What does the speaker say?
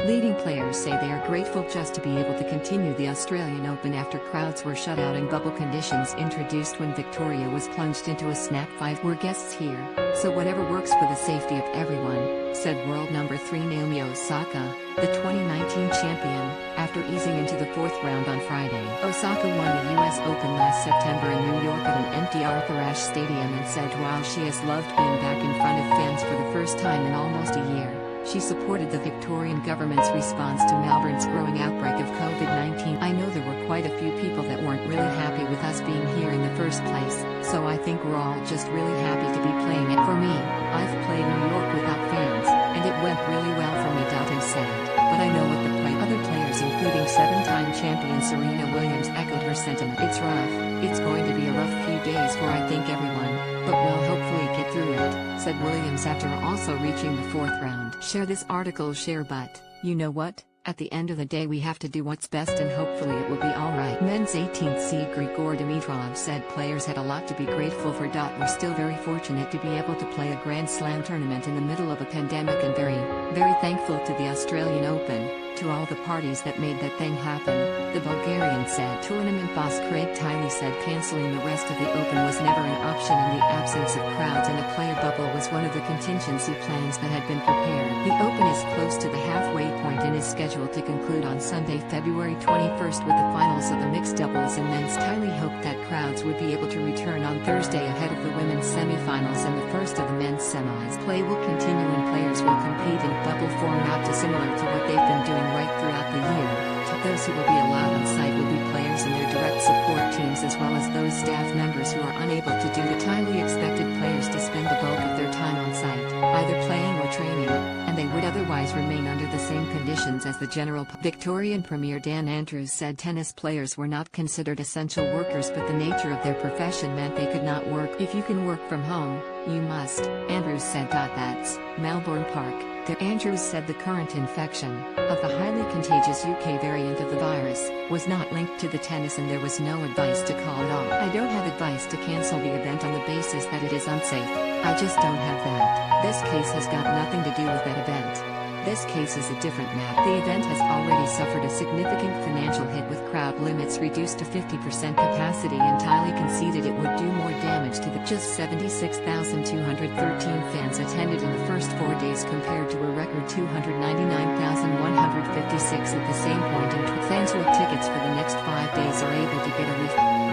Leading players say they are grateful just to be able to continue the Australian Open after crowds were shut out and bubble conditions introduced when Victoria was plunged into a snap fight. We're guests here, so whatever works for the safety of everyone, said world number 3 Naomi Osaka, the 2019 champion, after easing into the fourth round on Friday. Osaka won the US Open last September in New York at an empty Arthur Ashe Stadium and said while she has loved being back in front of fans for the first time in almost a year, she supported the Victorian government's response to Melbourne's growing outbreak of COVID-19. I know there were quite a few people that weren't really happy with us being here in the first place, so I think we're all just really happy to be playing it. For me, I've played New York without fans, and it went really well for me. I'm sad, but I know what the other players including 7-time champion Serena Williams echoed her sentiment. It's rough, it's going to be a rough few days for I think everyone, but we'll hopefully get through it, said Williams after also reaching the fourth round. Share this article, but, you know what? At the end of the day we have to do what's best and hopefully it will be alright. Men's 18th seed Grigor Dimitrov said players had a lot to be grateful for. We're still very fortunate to be able to play a Grand Slam tournament in the middle of a pandemic and very, very thankful to the Australian Open, to all the parties that made that thing happen, the Bulgarian said. Tournament boss Craig Tiley said cancelling the rest of the Open was never an option in the absence of crowds and a player bubble was one of the contingency plans that had been prepared. The Open is close to the halfway point and is scheduled to conclude on Sunday, February 21st with the finals of the mixed doubles and men's. Tiley hoped that crowds would be able to return on Thursday ahead of the women's semifinals and the first of the men's semis. Play will continue and players will compete in bubble format similar to what they've been doing right throughout the year. Those who will be allowed on site will be players and their direct support teams as well as those staff members who are unable to do the Tiley expected players to spend the bulk of their time on site, either playing or training, and they would otherwise remain under the same conditions as the general public. Victorian Premier Dan Andrews said tennis players were not considered essential workers but the nature of their profession meant they could not work. If you can work from home, you must, Andrews said. That's Melbourne Park. Andrews said the current infection, of the highly contagious UK variant of the virus, was not linked to the tennis and there was no advice to call it off. I don't have advice to cancel the event on the basis that it is unsafe. I just don't have that. This case has got nothing to do with that event. This case is a different matter. The event has already suffered a significant financial hit with crowd limits reduced to 50% capacity and Tiley conceded it would do more damage to the just 76,213 fans attended in the first 4 days compared to a record 299,156 at the same point in. Fans who have tickets for the next 5 days are able to get a refund.